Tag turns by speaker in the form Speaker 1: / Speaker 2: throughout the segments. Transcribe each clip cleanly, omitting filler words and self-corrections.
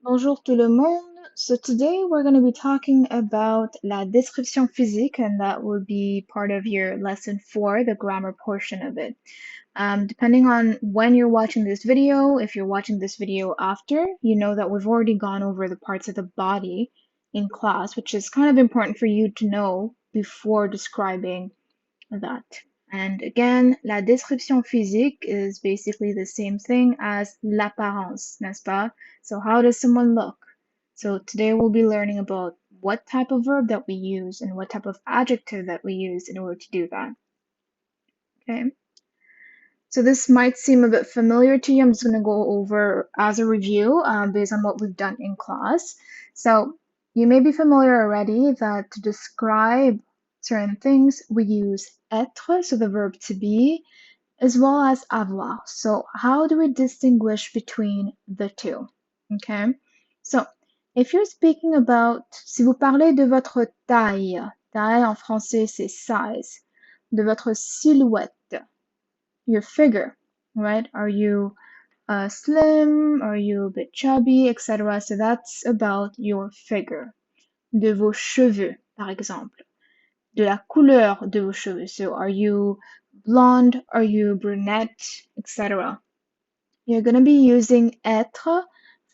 Speaker 1: Bonjour tout le monde. So today we're going to be talking about la description physique, and that will be part of your lesson 4, the grammar portion of it. Depending on when you're watching this video, if you're watching this video after, you know that we've already gone over the parts of the body in class, which is kind of important for you to know before describing that. And again, la description physique is basically the same thing as l'apparence, n'est-ce pas? So how does someone look? So today we'll be learning about what type of verb that we use and what type of adjective that we use in order to do that. Okay. So this might seem a bit familiar to you. I'm just going to go over as a review based on what we've done in class. So you may be familiar already that to describe certain things, we use être, so the verb to be, as well as avoir. So how do we distinguish between the two? Okay. So if you're speaking about, si vous parlez de votre taille, taille en français c'est size, de votre silhouette, your figure, right? Are you slim? Are you a bit chubby, etc.? So that's about your figure. De vos cheveux, par exemple. De la couleur de vos cheveux. So are you blonde? Are you brunette, etc.? You're going to be using être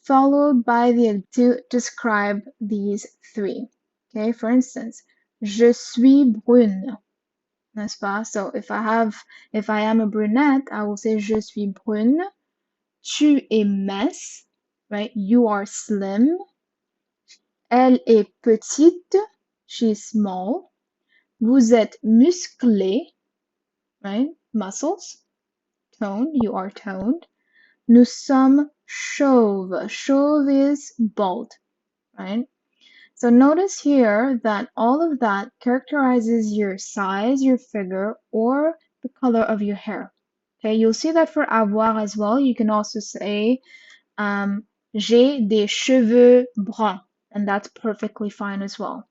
Speaker 1: followed by the to describe these three. Okay, for instance, je suis brune. N'est-ce pas? So if I am a brunette, I will say je suis brune. Tu es mince, right? You are slim. Elle est petite. She's small. Vous êtes musclé, right? Muscles. Tone, you are toned. Nous sommes chauves. Chauve is bald, right? So notice here that all of that characterizes your size, your figure, or the color of your hair. Okay, you'll see that for avoir as well. You can also say, j'ai des cheveux bruns, and that's perfectly fine as well.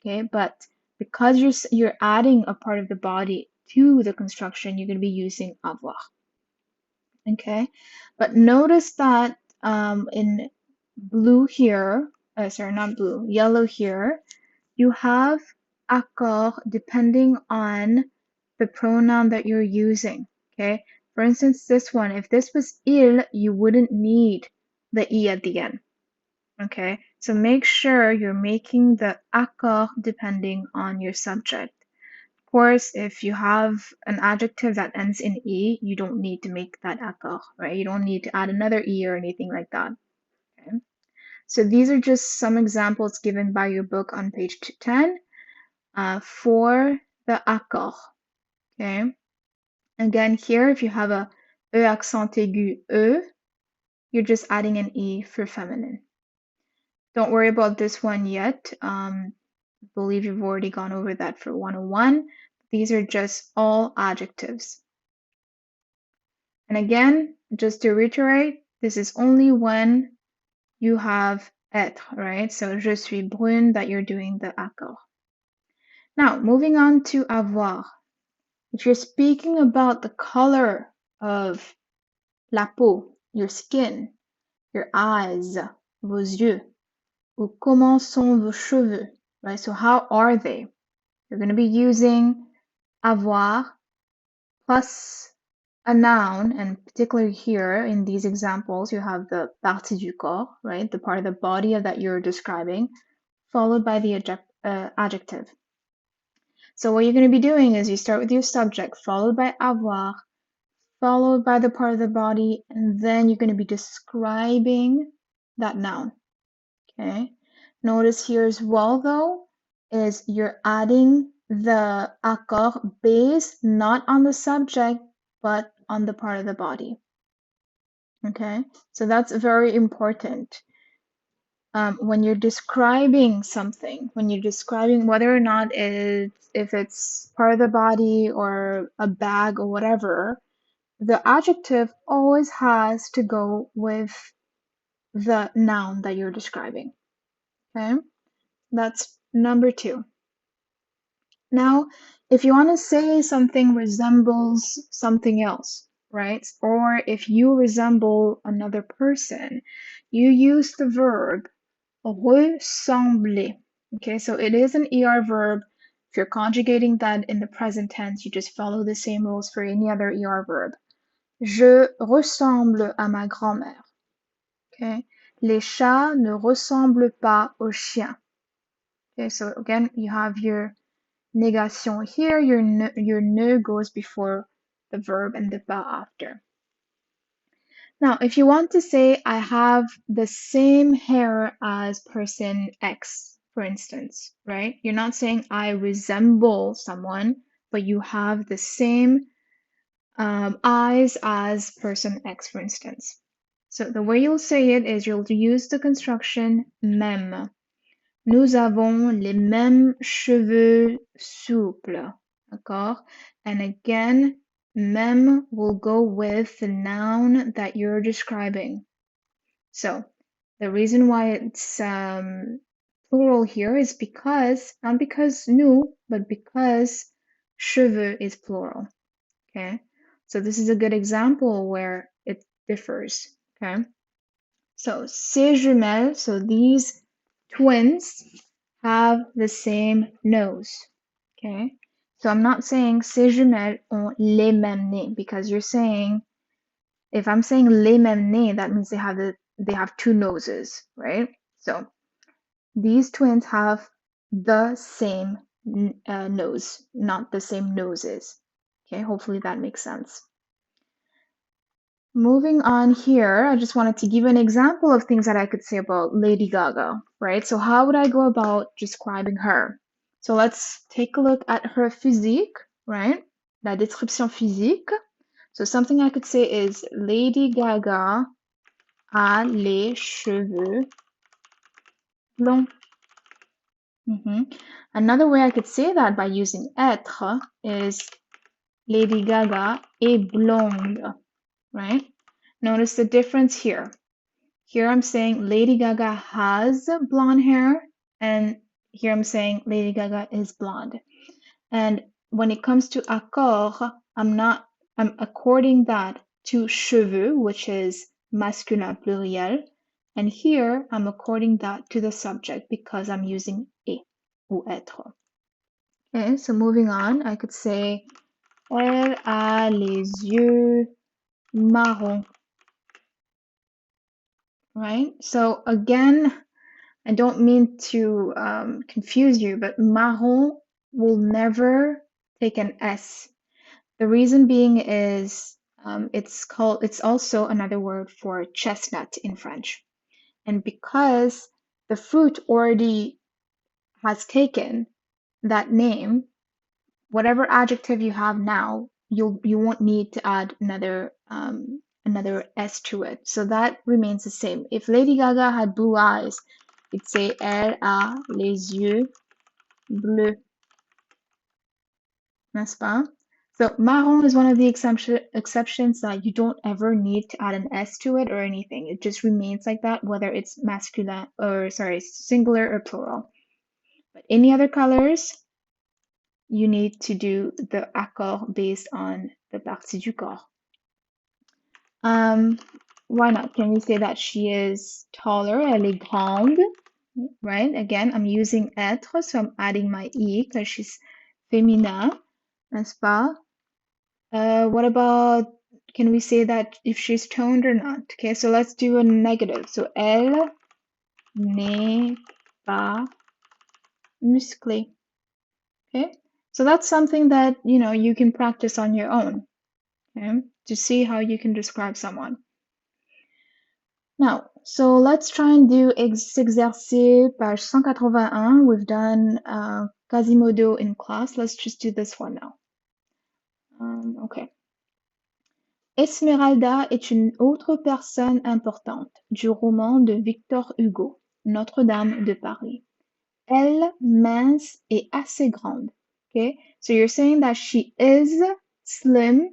Speaker 1: Okay, but because you're adding a part of the body to the construction, you're going to be using avoir. Okay, but notice that in blue here, sorry, not blue, yellow here, you have accord depending on the pronoun that you're using. Okay, for instance, this one, if this was il, you wouldn't need the e at the end. Okay, so make sure you're making the accord depending on your subject. Of course, if you have an adjective that ends in e, you don't need to make that accord, right? You don't need to add another e or anything like that. Okay? So these are just some examples given by your book on page 10 for the accord. Okay. Again, here, if you have a e accent aigu e, you're just adding an e for feminine. Don't worry about this one yet. I believe you've already gone over that for 101. These are just all adjectives. And again, just to reiterate, this is only when you have être, right? So je suis brune, that you're doing the accord. Now, moving on to avoir. If you're speaking about the color of la peau, your skin, your eyes, vos yeux, ou comment sont vos cheveux, right? So how are they? You're going to be using avoir plus a noun, and particularly here in these examples, you have the partie du corps, right? The part of the body that you're describing, followed by the adjective. So what you're going to be doing is you start with your subject, followed by avoir, followed by the part of the body, and then you're going to be describing that noun. Okay. Notice here as well, though, is you're adding the accord based not on the subject, but on the part of the body. Okay. So that's very important. When you're describing something, when you're describing whether or not if it's part of the body or a bag or whatever, the adjective always has to go with the noun that you're describing. Okay, that's number 2. Now, if you want to say something resembles something else, right? Or if you resemble another person, you use the verb ressembler. Okay, so it is an ER verb. If you're conjugating that in the present tense, you just follow the same rules for any other ER verb. Je ressemble à ma grand-mère. Okay, les chats ne ressemblent pas aux chiens. Okay, so again, you have your négation here. Your ne goes before the verb and the pas after. Now, if you want to say, I have the same hair as person X, for instance, right? You're not saying I resemble someone, but you have the same eyes as person X, for instance. So the way you'll say it is you'll use the construction même. Nous avons les mêmes cheveux souples. D'accord? And again, même will go with the noun that you're describing. So the reason why it's plural here is because, not because nous, but because cheveux is plural. Okay? So this is a good example where it differs. Okay? So ces jumelles, so these twins have the same nose. Okay? So I'm not saying ces jumelles ont les mêmes nez because you're saying, if I'm saying les mêmes nez, that means they have two noses, right? So these twins have the same nose, not the same noses. Okay, hopefully that makes sense. Moving on here, I just wanted to give an example of things that I could say about Lady Gaga, right? So how would I go about describing her? So let's take a look at her physique, right? La description physique. So something I could say is Lady Gaga a les cheveux blonds. Another way I could say that by using être is Lady Gaga est blonde, right? Notice the difference here. Here I'm saying Lady Gaga has blonde hair, and here I'm saying Lady Gaga is blonde. And when it comes to accord, I'm according that to cheveux, which is masculin pluriel. And here I'm according that to the subject because I'm using est ou être. Okay, so moving on, I could say Elle a les yeux marrons. Right? So again, I don't mean to confuse you, but marron will never take an S. The reason being is it's also another word for chestnut in French. And because the fruit already has taken that name, whatever adjective you have now, you won't need to add another S to it. So that remains the same. If Lady Gaga had blue eyes, you'd say Elle a les yeux bleus, n'est-ce pas? So marron is one of the exceptions that you don't ever need to add an S to it or anything. It just remains like that, whether it's masculine or singular or plural. But any other colors, you need to do the accord based on the partie du corps. Why not? Can we say that she is taller? Elle est grande, right? Again, I'm using être, so I'm adding my I because she's féminin, n'est-ce pas? What about, can we say that if she's toned or not? Okay, so let's do a negative. So elle n'est pas musclée. Okay, so that's something that, you know, you can practice on your own, okay, to see how you can describe someone. Now, so let's try and do exercice page 181. We've done Quasimodo in class. Let's just do this one now. Okay. Esmeralda est une autre personne importante du roman de Victor Hugo, Notre-Dame de Paris. Elle, mince et assez grande. Okay, so you're saying that she is slim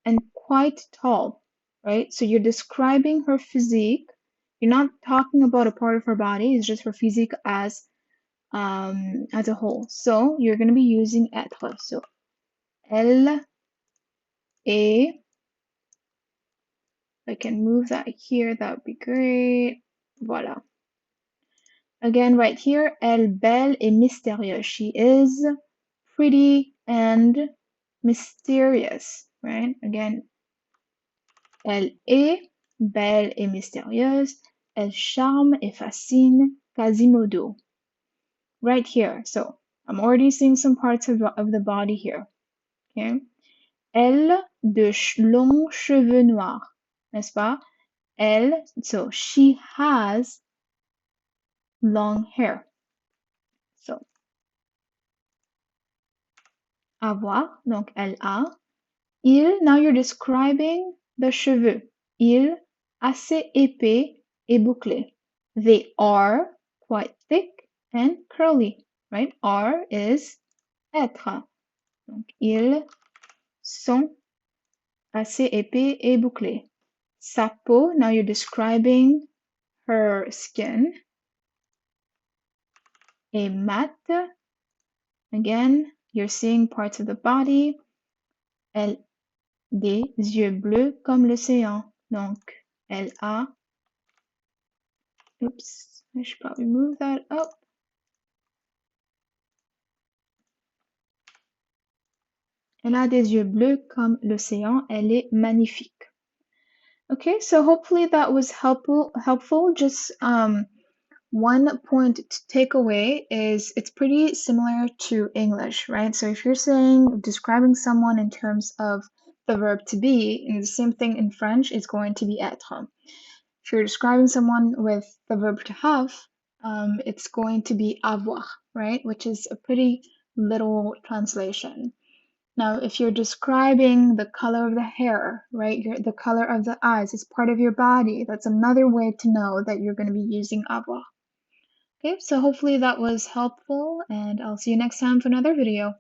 Speaker 1: and quite tall, right? So you're describing her physique. You're not talking about a part of her body. It's just her physique as a whole. So you're going to be using être. So elle est I can move that here, that would be great. Voilà. Again, right here, elle belle et mystérieuse. She is pretty and mysterious, right? Again, elle est belle et mystérieuse. Elle charme et fascine Quasimodo. Right here. So I'm already seeing some parts of the body here. Okay. Elle de longs cheveux noirs, n'est-ce pas? Elle, so she has long hair. So avoir, donc elle a. Il, now you're describing the cheveux. Il, assez épais et bouclés. They are quite thick and curly, right? Are is être. Donc, ils sont assez épais et bouclés. Sa peau, now you're describing her skin. Est mate. Again, you're seeing parts of the body. Elle des yeux bleus comme l'océan. Donc, elle a. Oops, I should probably move that up. Elle a des yeux bleus comme l'océan. Elle est magnifique. Okay, so hopefully that was helpful. Just one point to take away is it's pretty similar to English, right? So if you're describing someone in terms of the verb to be, and the same thing in French is going to be être. If you're describing someone with the verb to have, it's going to be avoir, right? Which is a pretty literal translation. Now, if you're describing the color of the hair, right, the color of the eyes is part of your body, that's another way to know that you're going to be using avoir. Okay, so hopefully that was helpful, and I'll see you next time for another video.